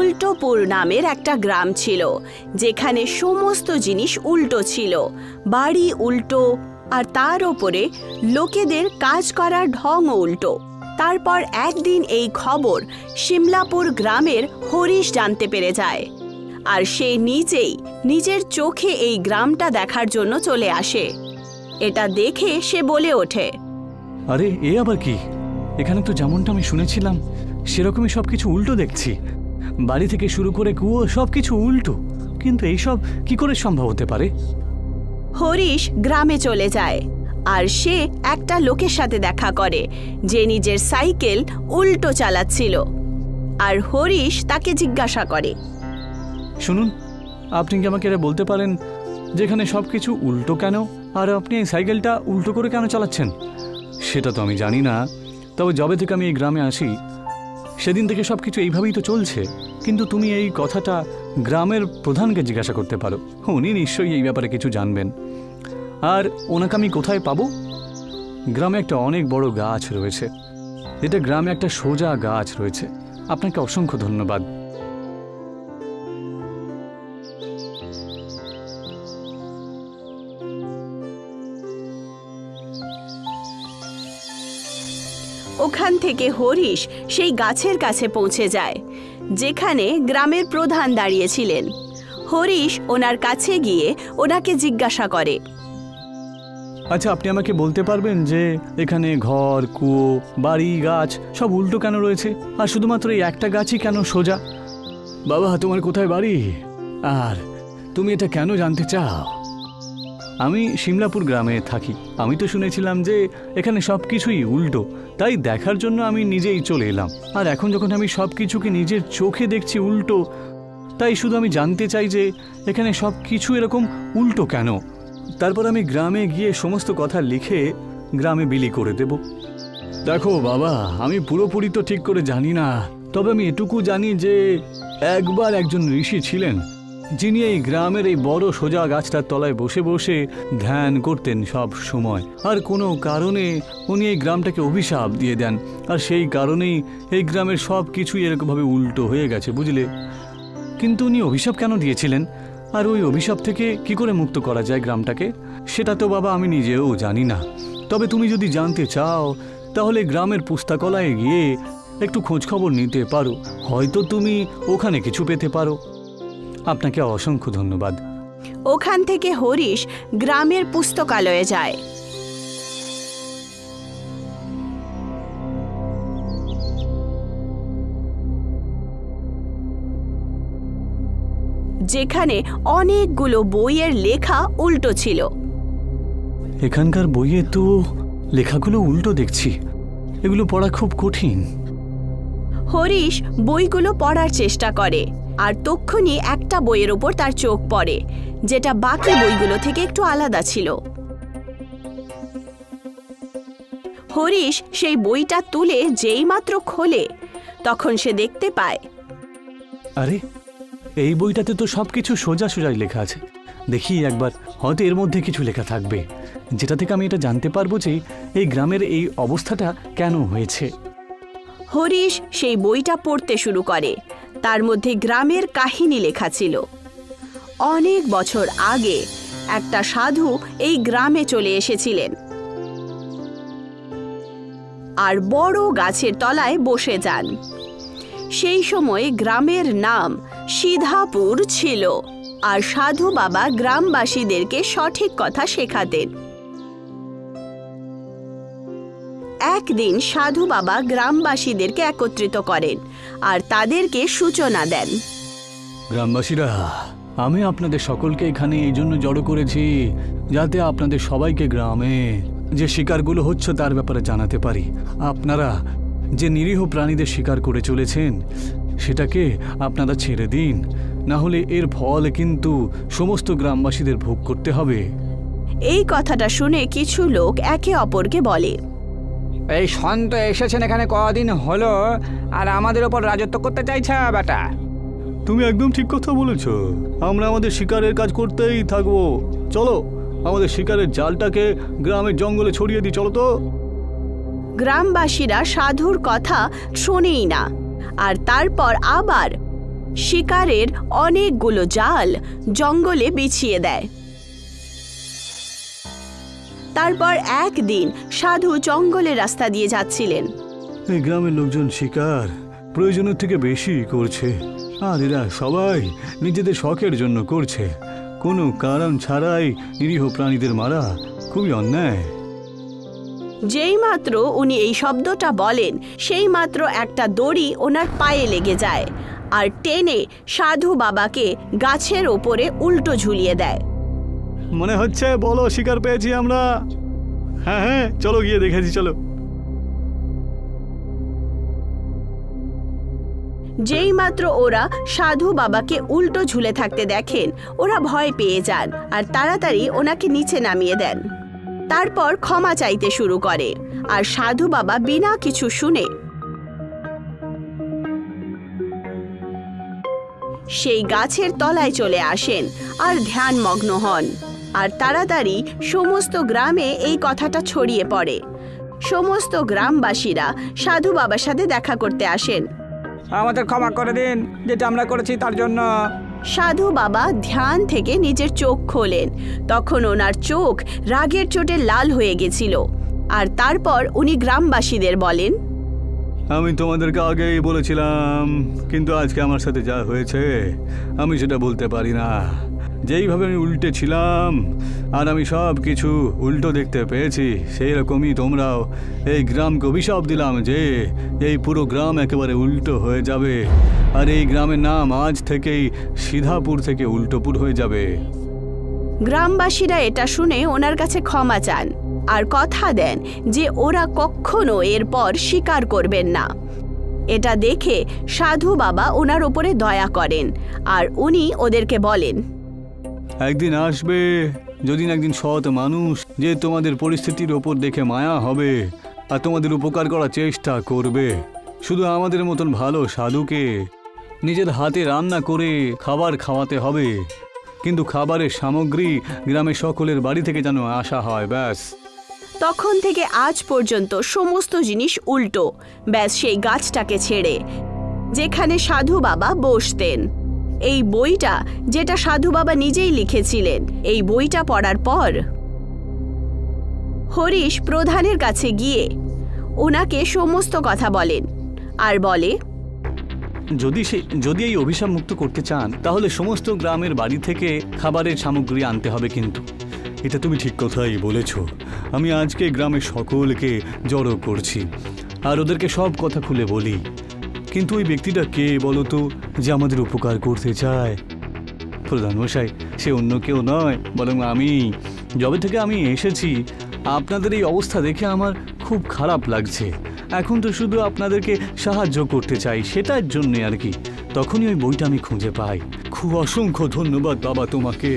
উল্টোপুর নামের একটা গ্রাম ছিল, যেখানে সমস্ত জিনিস উল্টো ছিল। বাড়ি উল্টো, আর তার ওপরে লোকেদের কাজ করার ঢংও উল্টো। তারপর একদিন এই খবর শিমলাপুর গ্রামের হরিশ জানতে পেরে যায়, আর সে নিজেই নিজের চোখে এই গ্রামটা দেখার জন্য চলে আসে। এটা দেখে সে বলে ওঠে, আরে এ আবার কি? এখানে তো যেমনটা আমি শুনেছিলাম সেরকমই সবকিছু উল্টো দেখছি। বাড়ি থেকে শুরু করে কুয়ো সবকিছু উল্টো, কিন্তু এইসব কি করে সম্ভব হতে পারে? হরিশ গ্রামে চলে যায়, আর সে একটা লোকের সাথে দেখা করে যে নিজের সাইকেল উল্টো চালাচ্ছিল। আর হরিশ তাকে জিজ্ঞাসা করে, শুনুন, আপনি কি আমাকে এটা বলতে পারেন যেখানে সবকিছু উল্টো কেন, আর আপনি এই সাইকেলটা উল্টো করে কেন চালাচ্ছেন? সেটা তো আমি জানি না, তবে যবে থেকে আমি এই গ্রামে আসি সেদিন থেকে সবকিছু এইভাবেই তো চলছে। কিন্তু তুমি এই কথাটা গ্রামের প্রধানকে জিজ্ঞাসা করতে পারো, উনি নিশ্চয়ই এই ব্যাপারে কিছু জানবেন। আর ওনাকে আমি কোথায় পাবো? গ্রামে একটা অনেক বড় গাছ রয়েছে, এটা গ্রামে একটা সোজা গাছ রয়েছে। আপনাকে অসংখ্য ধন্যবাদ। ওখান থেকে হরিশ সেই গাছের কাছে পৌঁছে যায় যেখানে গ্রামের প্রধান দাঁড়িয়েছিলেন। হরিশ ওনার কাছে গিয়ে ওনাকে জিজ্ঞাসা করে, আচ্ছা, আপনি আমাকে বলতে পারবেন যে এখানে ঘর, কুয়ো, বাড়ি, গাছ সব উল্টো কেন রয়েছে, আর শুধুমাত্র এই একটা গাছই কেন সোজা? বাবা, তোমার কোথায় বাড়ি, আর তুমি এটা কেন জানতে চাও? আমি শিমলাপুর গ্রামে থাকি। আমি তো শুনেছিলাম যে এখানে সব কিছুই উল্টো, তাই দেখার জন্য আমি নিজেই চলে এলাম। আর এখন যখন আমি সব কিছুকে নিজের চোখে দেখছি উল্টো, তাই শুধু আমি জানতে চাই যে এখানে সব কিছু এরকম উল্টো কেন। তারপর আমি গ্রামে গিয়ে সমস্ত কথা লিখে গ্রামে বিলি করে দেব। দেখো বাবা, আমি পুরোপুরি তো ঠিক করে জানি না, তবে আমি এটুকু জানি যে একবার একজন ঋষি ছিলেন যিনি এই গ্রামের এই বড় সোজা গাছটার তলায় বসে বসে ধ্যান করতেন সব সময়। আর কোনো কারণে উনি এই গ্রামটাকে অভিশাপ দিয়ে দেন, আর সেই কারণেই এই গ্রামের সব কিছুই এরকমভাবে উল্টো হয়ে গেছে, বুঝলে? কিন্তু উনি অভিশাপ কেন দিয়েছিলেন, আর ওই অভিশাপ থেকে কি করে মুক্ত করা যায় গ্রামটাকে, সেটা তো বাবা আমি নিজেও জানি না। তবে তুমি যদি জানতে চাও তাহলে গ্রামের পুস্তকালয়ে গিয়ে একটু খোঁজখবর নিতে পারো, হয়তো তুমি ওখানে কিছু পেতে পারো। আপনাকে অসংখ্য ধন্যবাদ। ওখান থেকে হরিশ গ্রামের পুস্তকালয়ে যায়। যেখানে অনেকগুলো বইয়ের লেখা উল্টো ছিল। এখানকার বইয়ে তো লেখাগুলো উল্টো দেখছি, এগুলো পড়া খুব কঠিন। হরিশ বইগুলো পড়ার চেষ্টা করে, আর তক্ষুনি একটা বইয়ের ওপর তার চোখ পড়ে যেটা বাকি বইগুলো থেকে একটু আলাদা ছিল। হরিশ সেই বইটা তুলে যেইমাত্র খোলে তখন সে দেখতে পায়, আরে এই বইটাতে তো সবকিছু সোজা সোজাই লেখা আছে। দেখি একবার, হয়তো এর মধ্যে কিছু লেখা থাকবে যেটা থেকে আমি এটা জানতে পারবো যে এই গ্রামের এই অবস্থাটা কেন হয়েছে। হরিশ সেই বইটা পড়তে শুরু করে। তার মধ্যে গ্রামের কাহিনী লেখা ছিল। অনেক বছর আগে একটা সাধু এই গ্রামে চলে এসেছিলেন আর বড় গাছের তলায় বসে যান। সেই সময় গ্রামের নাম সিধাপুর ছিল, আর সাধু বাবা গ্রামবাসীদেরকে সঠিক কথা শেখাতেন। একদিন সাধু বাবা গ্রামবাসীদেরকে একত্রিত করেন আর তাদেরকে সূচনা দেন। গ্রামবাসীরা, আমি আপনাদের সকলকে এখানে এই জন্য জড়ো করেছি যাতে আপনাদের সবাইকে গ্রামে যে শিকারগুলো হচ্ছে তার ব্যাপারে জানাতে পারি। আপনারা যে নিরীহ প্রাণীদের শিকার করে চলেছেন সেটাকে আপনারা ছেড়ে দিন, না হলে এর ফল কিন্তু সমস্ত গ্রামবাসীদের ভোগ করতে হবে। এই কথাটা শুনে কিছু লোক একে অপরকে বলে, এই সন্ত এসেছেন এখানে কদিন হলো আর আমাদের ওপর রাজত্ব করতে চাইছে বেটা। তুমি একদম ঠিক কথা বলেছ, আমরা আমাদের শিকারের কাজ করতেই থাকবো। চলো আমাদের শিকারের জালটাকে গ্রামের জঙ্গলে ছড়িয়ে দিই, চলো তো। গ্রামবাসীরা সাধুর কথা শোনেই না, আর তারপর আবার শিকারের অনেকগুলো জাল জঙ্গলে বিছিয়ে দেয়। তারপর একদিন সাধু জঙ্গলের রাস্তা দিয়ে যাচ্ছিলেন। এই গ্রামের লোকজন শিকার প্রয়োজনের থেকে বেশি করছে, আর এরা সবাই নিজেদের শখের জন্য করছে। কোনো কারণ ছাড়াই নিরীহ প্রাণীদের মারা খুবই অন্যায়। যেই মাত্র উনি এই শব্দটা বলেন, সেই মাত্র একটা দড়ি ওনার পায়ে লেগে যায় আর টেনে সাধু বাবাকে গাছের ওপরে উল্টো ঝুলিয়ে দেয়। মনে হচ্ছে বলো শিকার পেয়েছি আমরা। হ্যাঁ হ্যাঁ, চলো গিয়ে দেখেছি, চলো। যেই মাত্র ওরা সাধু বাবাকে উল্টো ঝুলে থাকতে দেখেন, ওরা ভয় পেয়ে যান আর তাড়াতাড়ি ওনাকে নিচে নামিয়ে দেন। তারপর ক্ষমা চাইতে শুরু করে আর সাধু বাবা বিনা কিছু শুনে সেই গাছের তলায় চলে আসেন আর ধ্যানমগ্ন হন। আর তাড়াতাড়ি সমস্ত গ্রামে এই কথাটা ছড়িয়ে পড়ে। সমস্ত গ্রামবাসীরা সাধু বাবার সাথে দেখা করতে আসেন। আমাদের ক্ষমা করে দিন, যেটা আমরা করেছি তার জন্য। সাধু বাবা ধ্যান থেকে নিজের চোখ খোলেন। তখন ওনার চোখ রাগের চোটে লাল হয়ে গেছিল। আর তারপর উনি গ্রামবাসীদের বলেন, আমি তোমাদেরকে আগেই বলেছিলাম, কিন্তু আজকে আমার সাথে যা হয়েছে আমি সেটা বলতে পারি না। যেইভাবে আমি উল্টে ছিলাম আর আমি সব কিছু উল্টো দেখতে পেয়েছি, সেই রকমই তোমরাও এই গ্রামকে অভিশাপ দিলাম যে এই পুরো গ্রাম একেবারে উল্টো হয়ে যাবে। আর এই গ্রামের নাম আজ থেকেই সিধাপুর থেকে উল্টোপুর হয়ে যাবে। গ্রামবাসীরা এটা শুনে ওনার কাছে ক্ষমা চান আর কথা দেন যে ওরা কখনো এরপর স্বীকার করবেন না। এটা দেখে সাধু বাবা ওনার উপরে দয়া করেন আর উনি ওদেরকে বলেন, একদিন আসবে যেদিন একদিন সৎ মানুষ যে তোমাদের পরিস্থিতির ওপর দেখে মায়া হবে আর তোমাদের উপকার করার চেষ্টা করবে। শুধু আমাদের মতন ভালো সাধুকে নিজের হাতে রান্না করে খাবার খাওয়াতে হবে, কিন্তু খাবারের সামগ্রী গ্রামের সকলের বাড়ি থেকে যেন আসা হয়, ব্যাস। তখন থেকে আজ পর্যন্ত সমস্ত জিনিস উল্টো, ব্যাস সেই গাছটাকে ছেড়ে যেখানে সাধু বাবা বসতেন। এই বইটা যেটা সাধু বাবা নিজেই লিখেছিলেন, এই বইটা পড়ার পর হরিশ প্রধানের কাছে গিয়ে ওনাকে সমস্ত কথা বলেন আর বলে, যদি এই অভিশাপ মুক্ত করতে চান তাহলে সমস্ত গ্রামের বাড়ি থেকে খাবারের সামগ্রী আনতে হবে। কিন্তু এটা তুমি ঠিক কথাই বলেছ। আমি আজকে গ্রামের সকলকে জড়ো করছি আর ওদেরকে সব কথা খুলে বলি। কিন্তু ওই ব্যক্তিটা কে বলো তো, যে আমাদের উপকার করতে চায়? প্রধানমশাই, সে অন্য কেউ নয়, বরং আমি। যবে থেকে আমি এসেছি আপনাদের এই অবস্থা দেখে আমার খুব খারাপ লাগছে। এখন তো শুধু আপনাদেরকে সাহায্য করতে চাই, সেটার জন্যে আর কি। তখনই ওই বইটা আমি খুঁজে পাই। খুব অসংখ্য ধন্যবাদ বাবা তোমাকে।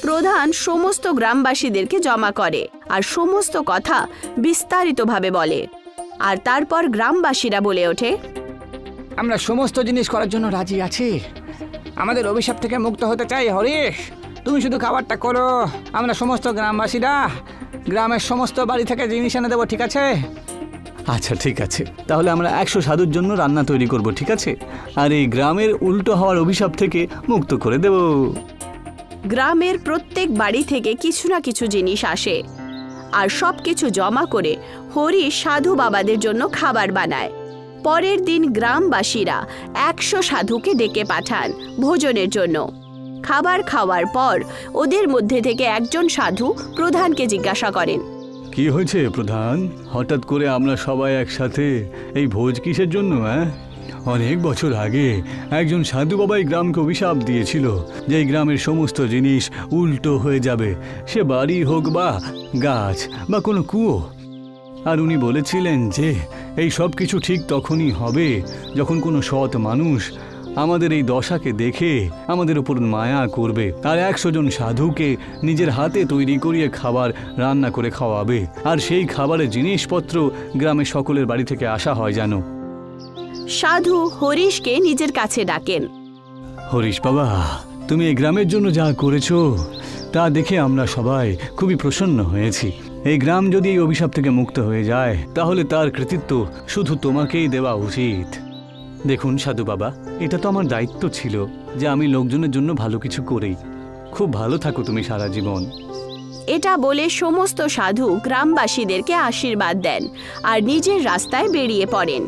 প্রধান সমস্ত গ্রামবাসীদেরকে জমা করে আর সমস্ত কথা বিস্তারিতভাবে বলে। আর তারপর গ্রামবাসীরা বলে ওঠে, আমরা সমস্ত জিনিস করার জন্য রাজি আছি। আমাদের অভিশাপ থেকে মুক্ত হতে চাই। হরিশ, তুমি শুধু খাবারটা করো, আমরা সমস্ত গ্রামবাসীরা গ্রামের সমস্ত বাড়ি থেকে জিনিস এনে দেবো, ঠিক আছে? আচ্ছা ঠিক আছে, তাহলে আমরা 100 সাধুর জন্য রান্না তৈরি করব, ঠিক আছে? আর এই গ্রামের উল্টো হওয়ার অভিশাপ থেকে মুক্ত করে দেব। গ্রামের প্রত্যেক বাড়ি থেকে কিছু না কিছু জিনিস আসে আর সব কিছু জমা করে হরিশ সাধু বাবাদের জন্য খাবার বানায়। পরের দিন গ্রামবাসীরা 100 সাধুকে ডেকে পাঠান ভোজনের জন্য। খাবার খাওয়ার পর ওদের মধ্যে থেকে একজন সাধু প্রধানকে জিজ্ঞাসা করেন, কি হয়েছে প্রধান? হঠাৎ করে আমরা সবাই একসাথে এই ভোজ কিসের জন্য? অনেক বছর আগে একজন সাধু বাবা এই গ্রামকে অভিশাপ দিয়েছিল যে এই গ্রামের সমস্ত জিনিস উল্টো হয়ে যাবে, সে বাড়ি হোক বা গাছ বা কোনো কুয়ো। আর উনি বলেছিলেন যে এই সব কিছু ঠিক তখনই হবে যখন কোনো সৎ মানুষ আমাদের এই দশাকে দেখে আমাদের উপর মায়া করবে আর 100 জন সাধুকে নিজের হাতে তৈরি করিয়ে খাবার রান্না করে খাওয়াবে। আর সেই খাবারের জিনিসপত্র গ্রামের সকলের বাড়ি থেকে আসা হয় যেন। সাধু হরিশকে নিজের কাছে ডাকেন। হরিশ বাবা, তুমি এই গ্রামের জন্য যা করেছো তা দেখে আমরা সবাই খুবই প্রসন্ন হয়েছি। এই গ্রাম যদি এই অভিশাপ থেকে মুক্ত হয়ে যায় তাহলে তার কৃতিত্ব শুধু তোমাকেই দেওয়া উচিত। দেখুন সাধু বাবা, এটা তো আমার দায়িত্ব ছিল যে আমি লোকজনের জন্য ভালো কিছু করি। খুব ভালো থাকো তুমি সারা জীবন। এটা বলে সমস্ত সাধু গ্রামবাসীদেরকে আশীর্বাদ দেন আর নিজের রাস্তায় বেরিয়ে পড়েন।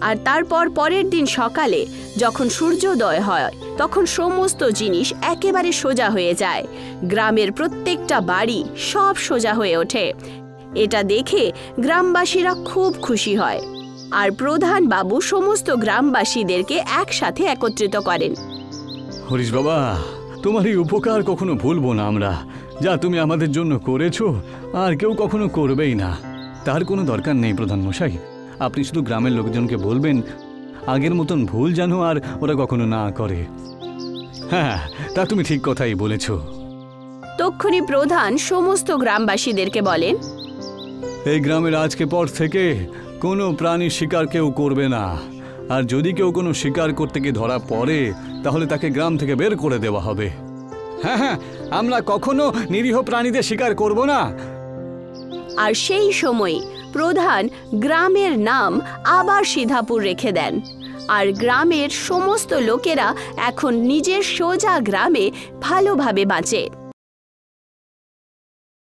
আর তারপর পরের দিন সকালে যখন সূর্যোদয় হয় তখন সমস্ত জিনিস একেবারে সোজা হয়ে যায়। গ্রামের প্রত্যেকটা বাড়ি সব সোজা হয়ে ওঠে। এটা দেখে গ্রামবাসীরা খুব খুশি হয় আর প্রধান বাবু সমস্ত গ্রামবাসীদেরকে একসাথে একত্রিত করেন। হরিশ বাবা, তোমার এই উপকার কখনো ভুলবো না আমরা। যা তুমি আমাদের জন্য করেছো আর কেউ কখনো করবেই না, তার কোনো দরকার নেই প্রধান মশাই। আপনি শুধু গ্রামের লোকজনকে বলবেন আগের মতন ভুল যেন আর ওরা কখনো না করে। হ্যাঁ, তা তুমি ঠিক কথাই বলেছ। তক্ষুনি প্রধান সমস্ত গ্রামবাসীদেরকে বলেন, এই গ্রামের আজকে পর থেকে কোনো প্রাণী শিকার কেউ করবে না, আর যদি কেউ কোনো শিকার করতে গিয়ে ধরা পড়ে তাহলে তাকে গ্রাম থেকে বের করে দেওয়া হবে। হ্যাঁ হ্যাঁ, আমরা কখনো নিরীহ প্রাণীদের শিকার করব না। আর সেই সময় প্রধান গ্রামের নাম আবার সিধাপুর রেখে দেন আর গ্রামের সমস্ত লোকেরা এখন নিজের সোজা গ্রামে ভালোভাবে বাঁচে।